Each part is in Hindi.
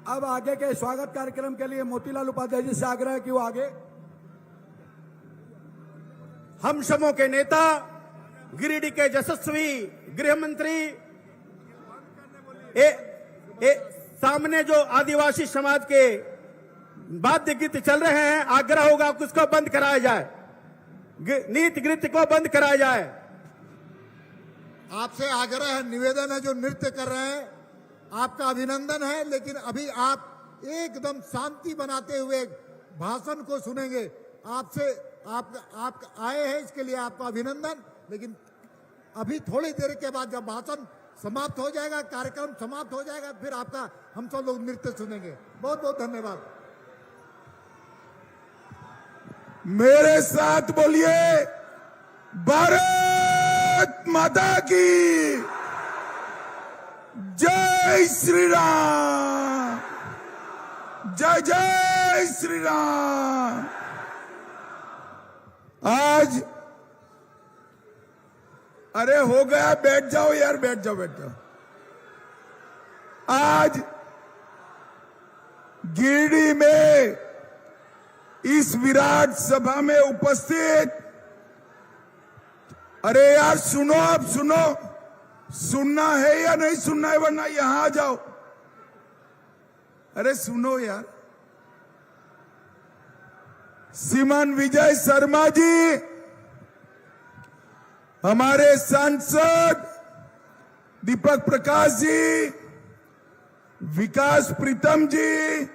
अब आगे के स्वागत कार्यक्रम के लिए मोतीलाल उपाध्याय जी से आग्रह है कि वो आगे। हम समूह के नेता गिरिडीह के यशस्वी गृह मंत्री सामने जो आदिवासी समाज के वाद्य गीत चल रहे हैं, आग्रह होगा कि उसको बंद कराया जाए, नीति गीत को बंद कराया जाए। आपसे आग्रह है, निवेदन है, जो नृत्य कर रहे हैं आपका अभिनंदन है, लेकिन अभी आप एकदम शांति बनाते हुए भाषण को सुनेंगे। आप आए हैं इसके लिए आपका अभिनंदन, लेकिन अभी थोड़ी देर के बाद जब भाषण समाप्त हो जाएगा, कार्यक्रम समाप्त हो जाएगा, फिर आपका हम सब लोग नृत्य सुनेंगे। बहुत बहुत धन्यवाद। मेरे साथ बोलिए, भारत माता की जय श्री राम, जय जय श्री राम। आज अरे हो गया, बैठ जाओ यार, बैठ जाओ बैठ जाओ। आज गिरिडीह में इस विराट सभा में उपस्थित, अरे यार सुनो, आप सुनो, सुनना है या नहीं सुनना है, वरना यहां आ जाओ। अरे सुनो यार। श्रीमान विजय शर्मा जी, हमारे सांसद दीपक प्रकाश जी, विकास प्रीतम जी,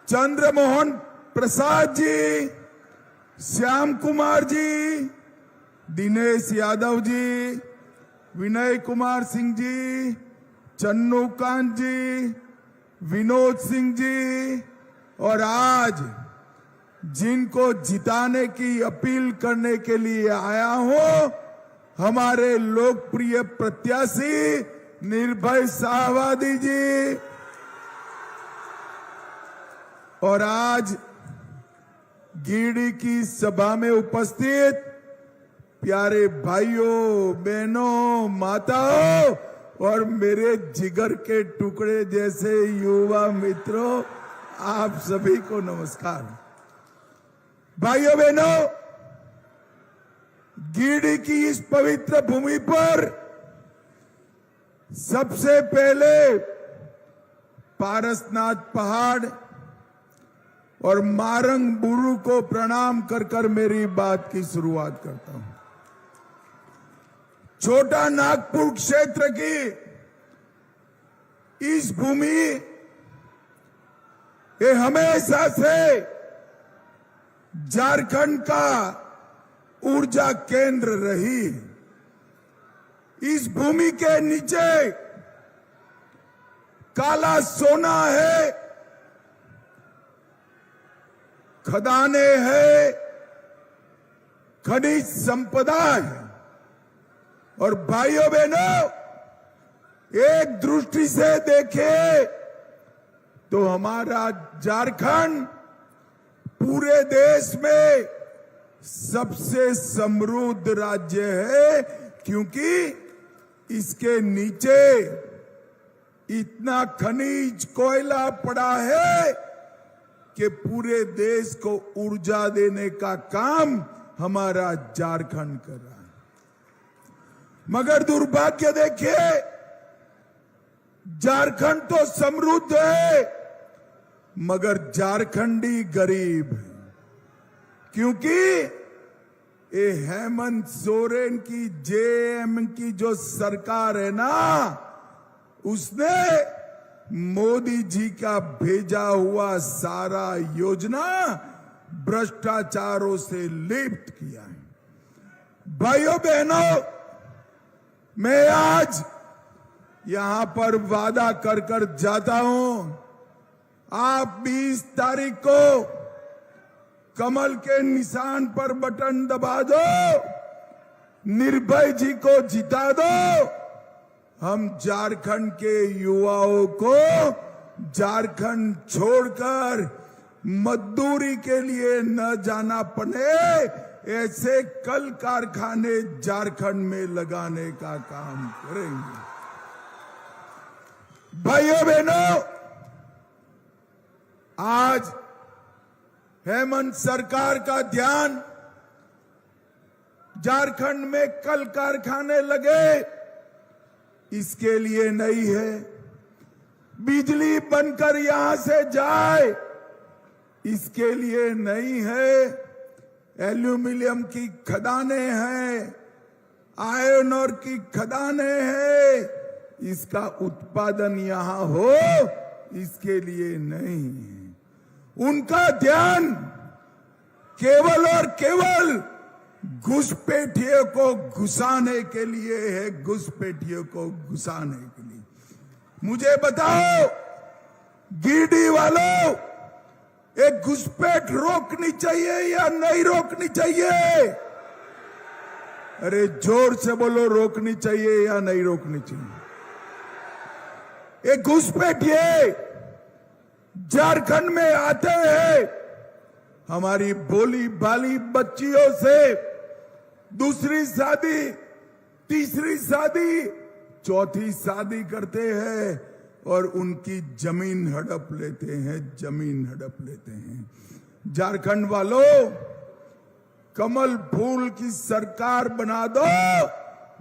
चंद्रमोहन प्रसाद जी, श्याम कुमार जी, दिनेश यादव जी, विनय कुमार सिंह जी, चन्नूकांत जी, विनोद सिंह जी, और आज जिनको जिताने की अपील करने के लिए आया हूं, हमारे लोकप्रिय प्रत्याशी निर्भय शाहवादी जी। और आज गिरिडीह की सभा में उपस्थित प्यारे भाइयों, बहनों, माताओं और मेरे जिगर के टुकड़े जैसे युवा मित्रों, आप सभी को नमस्कार। भाइयों बहनों, गिरिडीह की इस पवित्र भूमि पर सबसे पहले पारसनाथ पहाड़ और मारंग बुरु को प्रणाम कर कर मेरी बात की शुरुआत करता हूं। छोटा नागपुर क्षेत्र की इस भूमि ये हमेशा से झारखंड का ऊर्जा केंद्र रही। इस भूमि के नीचे काला सोना है, खदाने है, खनिज संपदा है। और भाइयों बहनों, एक दृष्टि से देखें तो हमारा झारखंड पूरे देश में सबसे समृद्ध राज्य है, क्योंकि इसके नीचे इतना खनिज कोयला पड़ा है कि पूरे देश को ऊर्जा देने का काम हमारा झारखंड कर रहा है। मगर दुर्भाग्य देखिए, झारखंड तो समृद्ध है मगर झारखंडी गरीब है, क्योंकि ये हेमंत सोरेन की जेएम की जो सरकार है ना, उसने मोदी जी का भेजा हुआ सारा योजना भ्रष्टाचारों से लिप्त किया है। भाइयों बहनों, मैं आज यहां पर वादा कर कर जाता हूं, आप 20 तारीख को कमल के निशान पर बटन दबा दो, निर्भय जी को जिता दो। हम झारखंड के युवाओं को झारखंड छोड़कर मजदूरी के लिए न जाना पड़े, ऐसे कल कारखाने झारखंड में लगाने का काम करेंगे। भाइयों बहनों, आज हेमंत सरकार का ध्यान झारखंड में कल कारखाने लगे इसके लिए नहीं है, बिजली बनकर यहां से जाए इसके लिए नहीं है, एल्यूमिनियम की खदानें हैं, आयरन ओर की खदानें हैं, इसका उत्पादन यहां हो इसके लिए नहीं है। उनका ध्यान केवल और केवल घुसपैठियों को घुसाने के लिए है, घुसपैठियों को घुसाने के लिए। मुझे बताओ गिरिडीह वालों, एक घुसपैठ रोकनी चाहिए या नहीं रोकनी चाहिए? अरे जोर से बोलो, रोकनी चाहिए या नहीं रोकनी चाहिए? एक घुसपैठिए झारखंड में आते हैं, हमारी बोली बाली बच्चियों से दूसरी शादी, तीसरी शादी, चौथी शादी करते हैं और उनकी जमीन हड़प लेते हैं, जमीन हड़प लेते हैं। झारखंड वालों, कमल फूल की सरकार बना दो,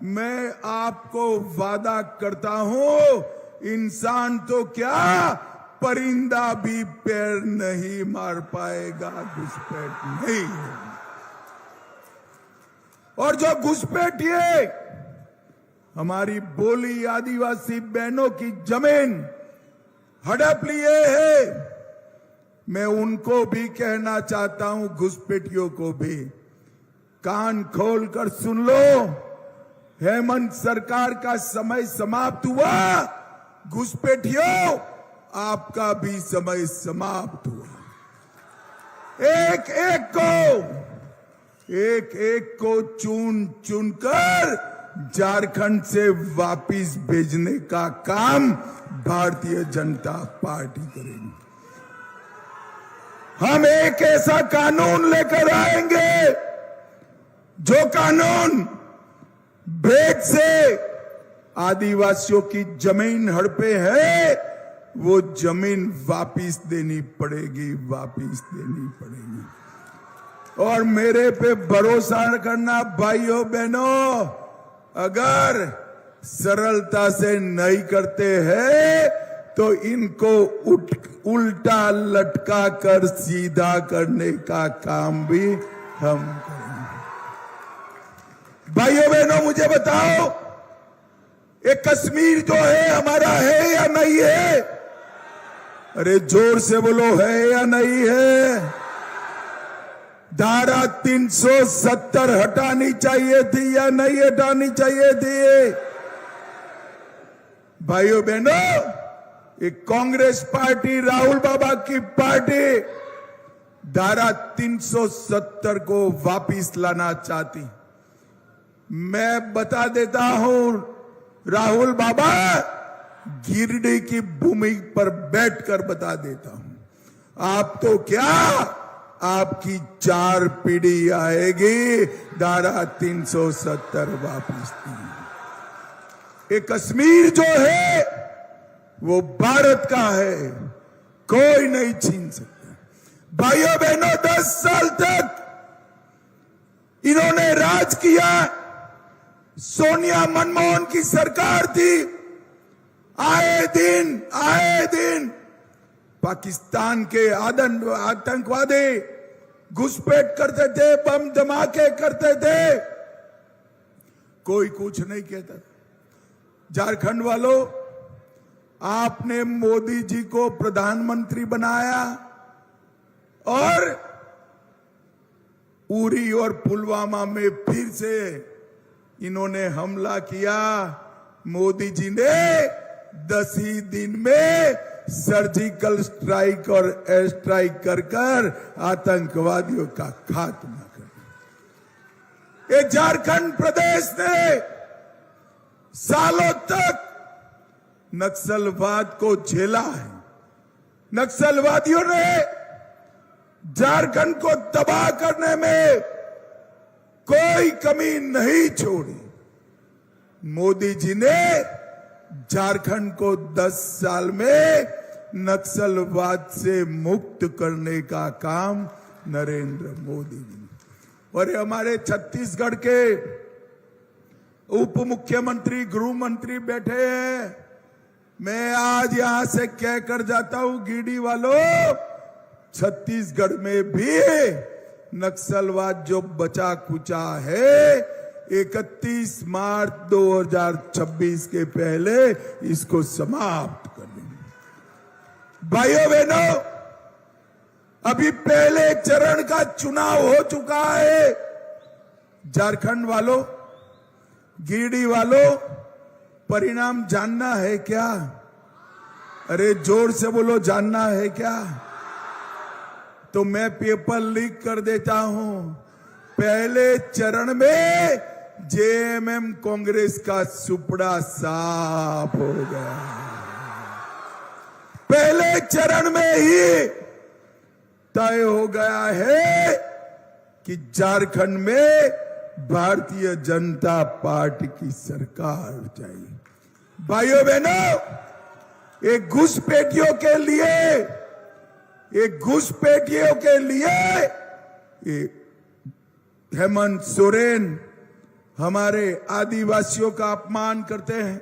मैं आपको वादा करता हूं, इंसान तो क्या परिंदा भी पैर नहीं मार पाएगा, घुसपैठ नहीं। और जो घुसपैठिए हमारी बोली आदिवासी बहनों की जमीन हड़प लिए हैं, मैं उनको भी कहना चाहता हूं, घुसपैठियों को भी, कान खोल कर सुन लो, हेमंत सरकार का समय समाप्त हुआ, घुसपैठियों आपका भी समय समाप्त हुआ। एक एक को चुन चुन कर झारखंड से वापिस भेजने का काम भारतीय जनता पार्टी करेगी। हम एक ऐसा कानून लेकर आएंगे जो कानून भेद से आदिवासियों की जमीन हड़पे है, वो जमीन वापिस देनी पड़ेगी, वापिस देनी पड़ेगी। और मेरे पे भरोसा करना भाइयों बहनों, अगर सरलता से नहीं करते हैं तो इनको उल्टा लटका कर सीधा करने का काम भी हम करेंगे। भाइयों बहनों, मुझे बताओ, ये कश्मीर जो है हमारा है या नहीं है? अरे जोर से बोलो, है या नहीं है? धारा 370 हटानी चाहिए थी या नहीं हटानी चाहिए थी? भाइयों बहनों, एक कांग्रेस पार्टी, राहुल बाबा की पार्टी धारा 370 को वापिस लाना चाहती। मैं बता देता हूं, राहुल बाबा, गिरिडीह की भूमि पर बैठकर बता देता हूं, आप तो क्या, आपकी 4 पीढ़ी आएगी धारा 370 वापस दी। ये कश्मीर जो है वो भारत का है, कोई नहीं छीन सकता। भाइयों बहनों, 10 साल तक इन्होंने राज किया, सोनिया मनमोहन की सरकार थी, आए दिन पाकिस्तान के आतंकवादी घुसपैठ करते थे, बम धमाके करते थे, कोई कुछ नहीं कहता। झारखंड वालों, आपने मोदी जी को प्रधानमंत्री बनाया और उरी और पुलवामा में फिर से इन्होंने हमला किया। मोदी जी ने 10 ही दिन में सर्जिकल स्ट्राइक और एयर स्ट्राइक कर आतंकवादियों का खात्मा कर दिया। ये झारखंड प्रदेश ने सालों तक नक्सलवाद को झेला है। नक्सलवादियों ने झारखंड को तबाह करने में कोई कमी नहीं छोड़ी। मोदी जी ने झारखंड को 10 साल में नक्सलवाद से मुक्त करने का काम नरेंद्र मोदी जी। और ये हमारे छत्तीसगढ़ के उप मुख्यमंत्री गृह मंत्री बैठे हैं। मैं आज यहां से कहकर जाता हूं, गिरिडीह वालों, छत्तीसगढ़ में भी नक्सलवाद जो बचा कुचा है 31 मार्च 2026 के पहले इसको समाप्त कर देंगे। भाइयों बहनों, अभी पहले चरण का चुनाव हो चुका है। झारखंड वालों, गिरिडीह वालों, परिणाम जानना है क्या? अरे जोर से बोलो, जानना है क्या? तो मैं पेपर लीक कर देता हूं। पहले चरण में जेएमएम कांग्रेस का सुपड़ा साफ हो गया। पहले चरण में ही तय हो गया है कि झारखंड में भारतीय जनता पार्टी की सरकार चाहिए। भाइयों बहनों, एक घुसपैठियों के लिए हेमंत सोरेन हमारे आदिवासियों का अपमान करते हैं,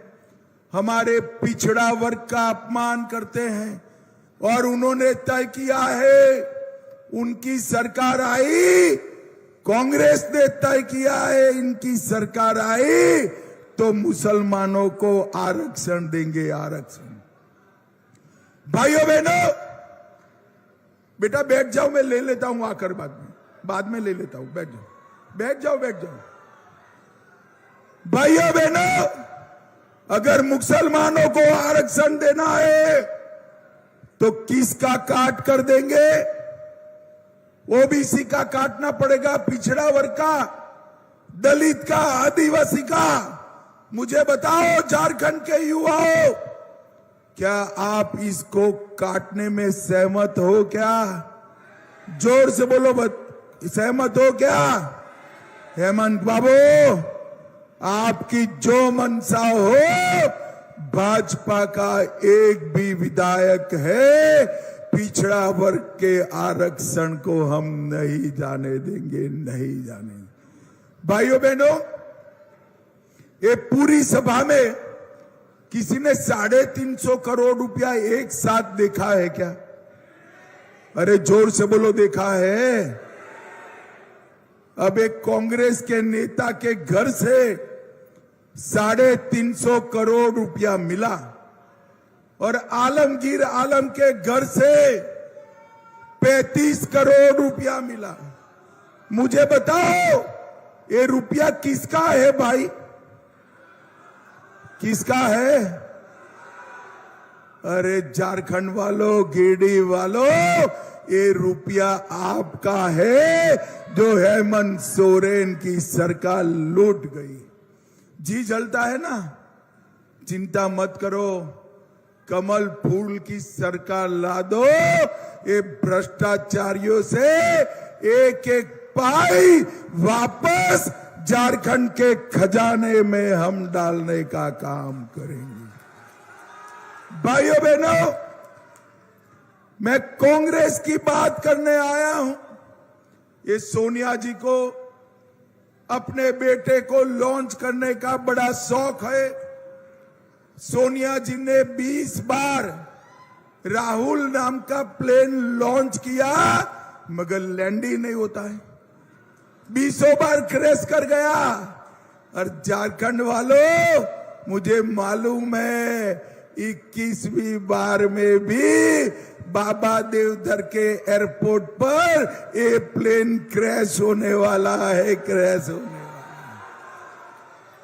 हमारे पिछड़ा वर्ग का अपमान करते हैं, और उन्होंने तय किया है, उनकी सरकार आई, कांग्रेस ने तय किया है, इनकी सरकार आई तो मुसलमानों को आरक्षण देंगे, आरक्षण। भाइयों बहनों, बेटा बैठ जाओ, मैं ले लेता हूं आकर बाद में ले लेता हूं, बैठ जाओ। भाइयों बहनों, अगर मुसलमानों को आरक्षण देना है तो किसका काट कर देंगे? ओबीसी का काटना पड़ेगा, पिछड़ा वर्ग का, दलित का, आदिवासी का। मुझे बताओ झारखंड के युवाओं, क्या आप इसको काटने में सहमत हो क्या? जोर से बोलो, सहमत हो क्या? हेमंत बाबू, आपकी जो मंशा हो, भाजपा का एक भी विधायक है, पिछड़ा वर्ग के आरक्षण को हम नहीं जाने देंगे, नहीं जाने। भाइयों बहनों, ये पूरी सभा में किसी ने 350 करोड़ रुपया एक साथ देखा है क्या? अरे जोर से बोलो, देखा है? अब एक कांग्रेस के नेता के घर से 350 करोड़ रुपया मिला, और आलमगीर आलम के घर से 35 करोड़ रुपया मिला। मुझे बताओ, ये रुपया किसका है भाई? किसका है? अरे झारखंड वालों, गिरिडीह वालों, ये रुपया आपका है जो हेमंत सोरेन की सरकार लूट गई। जी जलता है ना? चिंता मत करो, कमल फूल की सरकार ला दो। ये भ्रष्टाचारियों से एक एक पाई वापस झारखंड के खजाने में हम डालने का काम करेंगे। भाइयों बहनों, मैं कांग्रेस की बात करने आया हूं। ये सोनिया जी को अपने बेटे को लॉन्च करने का बड़ा शौक है। सोनिया जी ने 20 बार राहुल नाम का प्लेन लॉन्च किया, मगर लैंड ही नहीं होता है। 20 बार क्रैश कर गया। और झारखंड वालों, मुझे मालूम है 21वीं बार में भी बाबा देवधर के एयरपोर्ट पर ये प्लेन क्रैश होने वाला है, क्रैश होने वाला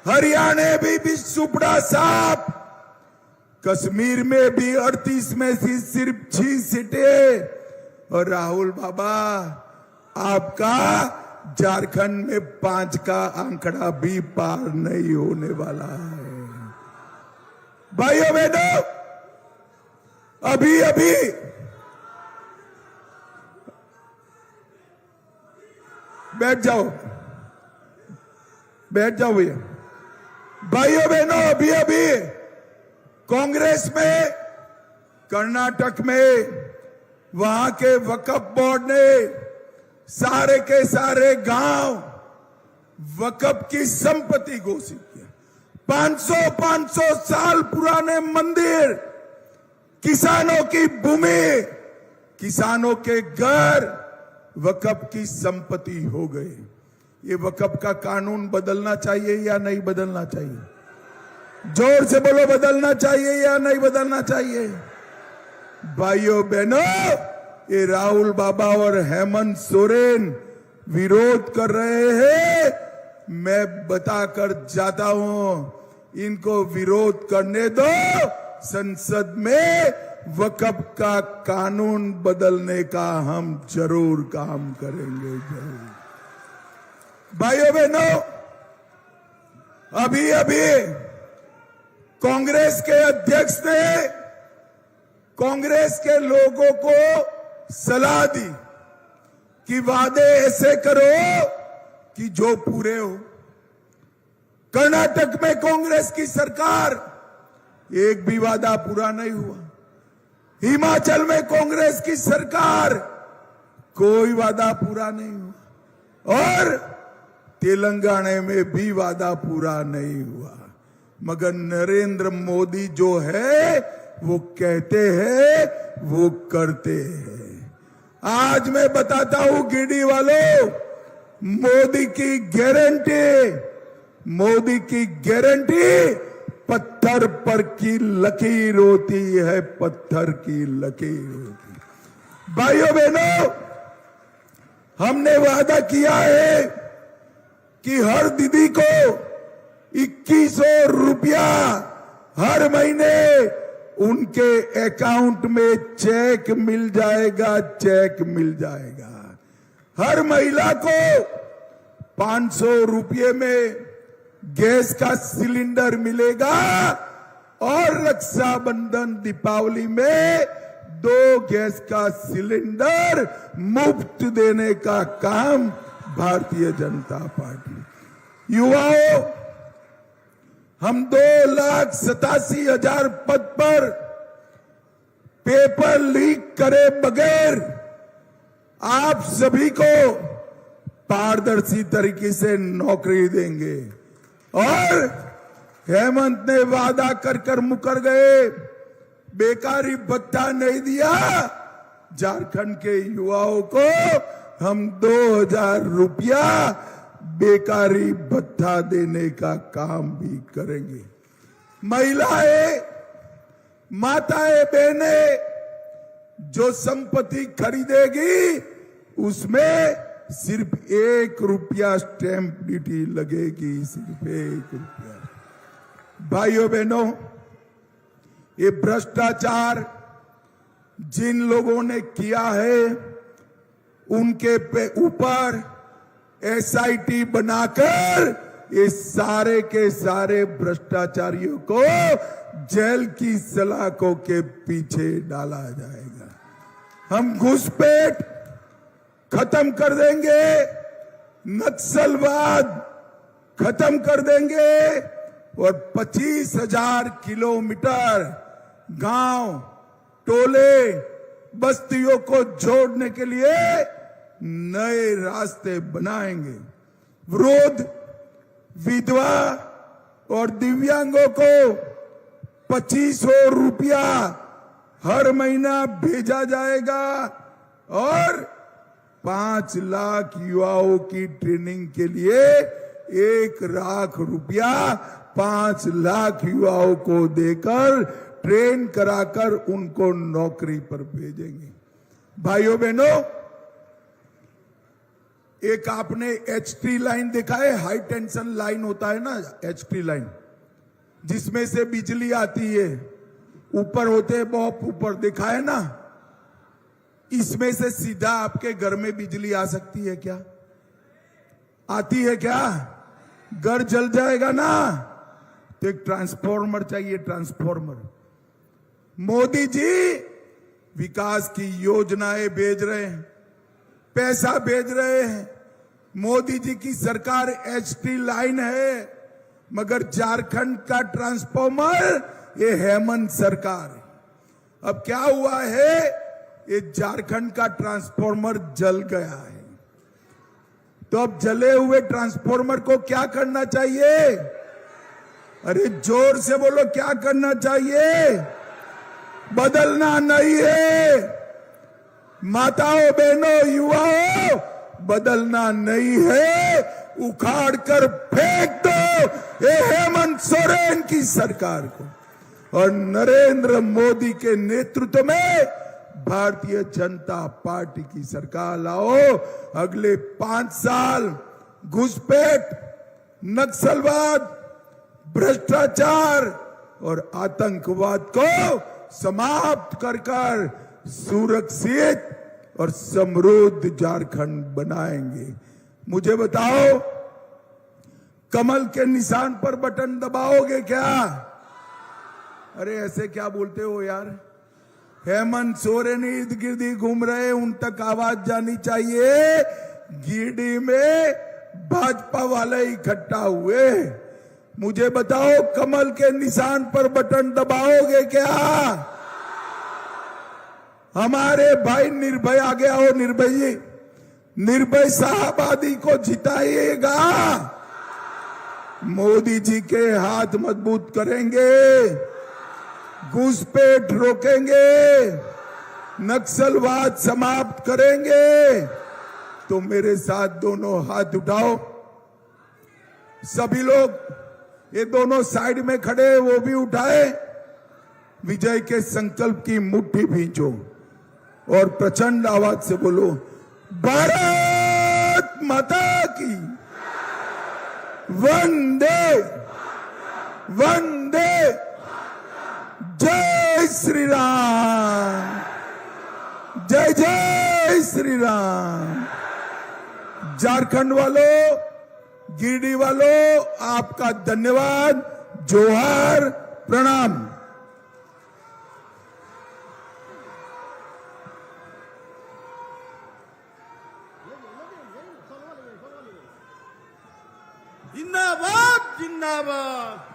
है। हरियाणा में भी सुपड़ा साफ, कश्मीर में भी 38 में से सिर्फ 6 सीटें। और राहुल बाबा, आपका झारखंड में 5 का आंकड़ा भी पार नहीं होने वाला है। भाइयों बहनों, अभी अभी बैठ जाओ भैया। भाइयों बहनों, अभी अभी कांग्रेस में कर्नाटक में वहां के वक्फ बोर्ड ने सारे के सारे गांव वक्फ की संपत्ति घोषित किया। 500 साल पुराने मंदिर, किसानों की भूमि, किसानों के घर वक्फ की संपत्ति हो गए। ये वक्फ का कानून बदलना चाहिए या नहीं बदलना चाहिए? जोर से बोलो, बदलना चाहिए या नहीं बदलना चाहिए? भाइयों बहनों, ये राहुल बाबा और हेमंत सोरेन विरोध कर रहे हैं। मैं बताकर जाता हूं, इनको विरोध करने दो। संसद में वक्फ का कानून बदलने का हम जरूर काम करेंगे, जरूर। भाइयों बहनों, अभी अभी कांग्रेस के अध्यक्ष ने कांग्रेस के लोगों को सलाह दी कि वादे ऐसे करो कि जो पूरे हो। कर्नाटक में कांग्रेस की सरकार, एक भी वादा पूरा नहीं हुआ। हिमाचल में कांग्रेस की सरकार, कोई वादा पूरा नहीं हुआ। और तेलंगाना में भी वादा पूरा नहीं हुआ। मगर नरेंद्र मोदी जो है वो कहते हैं, वो करते हैं। आज मैं बताता हूं गिरडी वालों, मोदी की गारंटी पत्थर पर की लकीर होती है, पत्थर की लकीर होती। भाइयों बहनों, हमने वादा किया है कि हर दीदी को 2100 रुपया हर महीने उनके अकाउंट में चेक मिल जाएगा, चेक मिल जाएगा। हर महिला को 500 रुपये में गैस का सिलेंडर मिलेगा और रक्षाबंधन दीपावली में 2 गैस का सिलेंडर मुफ्त देने का काम भारतीय जनता पार्टी। युवाओं, हम 2,87,000 पद पर पेपर लीक करे बगैर आप सभी को पारदर्शी तरीके से नौकरी देंगे। और हेमंत ने वादा कर मुकर गए, बेकारी भत्ता नहीं दिया। झारखंड के युवाओं को हम 2,000 रुपया बेकारी भत्ता देने का काम भी करेंगे। महिलाएं, माताएं, बहनें जो संपत्ति खरीदेगी उसमें सिर्फ 1 रुपया स्टैंप ड्यूटी लगेगी, सिर्फ 1 रुपया। भाइयों बहनों, ये भ्रष्टाचार जिन लोगों ने किया है उनके ऊपर SIT बनाकर ये सारे के सारे भ्रष्टाचारियों को जेल की सलाखों के पीछे डाला जाएगा। हम घुसपैठ खत्म कर देंगे, नक्सलवाद खत्म कर देंगे और 25,000 किलोमीटर गांव, टोले, बस्तियों को जोड़ने के लिए नए रास्ते बनाएंगे। वृद्ध, विधवा और दिव्यांगों को 2500 रुपया हर महीना भेजा जाएगा और 5 लाख युवाओं की ट्रेनिंग के लिए 1 लाख रुपया 5 लाख युवाओं को देकर ट्रेन कराकर उनको नौकरी पर भेजेंगे। भाइयों बहनों, एक आपने HT लाइन देखा है? हाई टेंशन लाइन होता है ना, HT लाइन, जिसमें से बिजली आती है, ऊपर होते हैं, बहुत ऊपर देखा है ना। इसमें से सीधा आपके घर में बिजली आ सकती है क्या? आती है क्या? घर जल जाएगा ना, तो एक ट्रांसफॉर्मर चाहिए, ट्रांसफॉर्मर। मोदी जी विकास की योजनाएं भेज रहे हैं, पैसा भेज रहे हैं। मोदी जी की सरकार HT लाइन है, मगर झारखंड का ट्रांसफॉर्मर ये हेमंत सरकार है। अब क्या हुआ है, ये झारखंड का ट्रांसफॉर्मर जल गया है। तो अब जले हुए ट्रांसफॉर्मर को क्या करना चाहिए? अरे जोर से बोलो, क्या करना चाहिए? बदलना नहीं है। माताओं, बहनों, युवाओं, बदलना नहीं है, उखाड़ कर फेंक दो ये हेमंत सोरेन की सरकार को और नरेंद्र मोदी के नेतृत्व में भारतीय जनता पार्टी की सरकार लाओ। अगले 5 साल घुसपैठ, नक्सलवाद, भ्रष्टाचार और आतंकवाद को समाप्त कर सुरक्षित और समृद्ध झारखंड बनाएंगे। मुझे बताओ, कमल के निशान पर बटन दबाओगे क्या? अरे ऐसे क्या बोलते हो यार? हेमंत सोरेन इर्द गिर्द ही घूम रहे, उन तक आवाज जानी चाहिए। गिरिडीह में भाजपा वाले इकट्ठा हुए। मुझे बताओ, कमल के निशान पर बटन दबाओगे क्या? हमारे भाई निर्भय आगे आओ, निर्भय जी, निर्भय शाहबादी को जिताइएगा। मोदी जी के हाथ मजबूत करेंगे, घुसपैठ रोकेंगे, नक्सलवाद समाप्त करेंगे। तो मेरे साथ दोनों हाथ उठाओ। सभी लोग, ये दोनों साइड में खड़े, वो भी उठाए। विजय के संकल्प की मुट्ठी भींचो और प्रचंड आवाज से बोलो, भारत माता की वंदे वंदे, जय श्री राम, जय जय श्री राम। झारखंड वालों, गिरिडीह वालों, आपका धन्यवाद, जोहार, प्रणाम। जिंदाबाद, जिंदाबाद।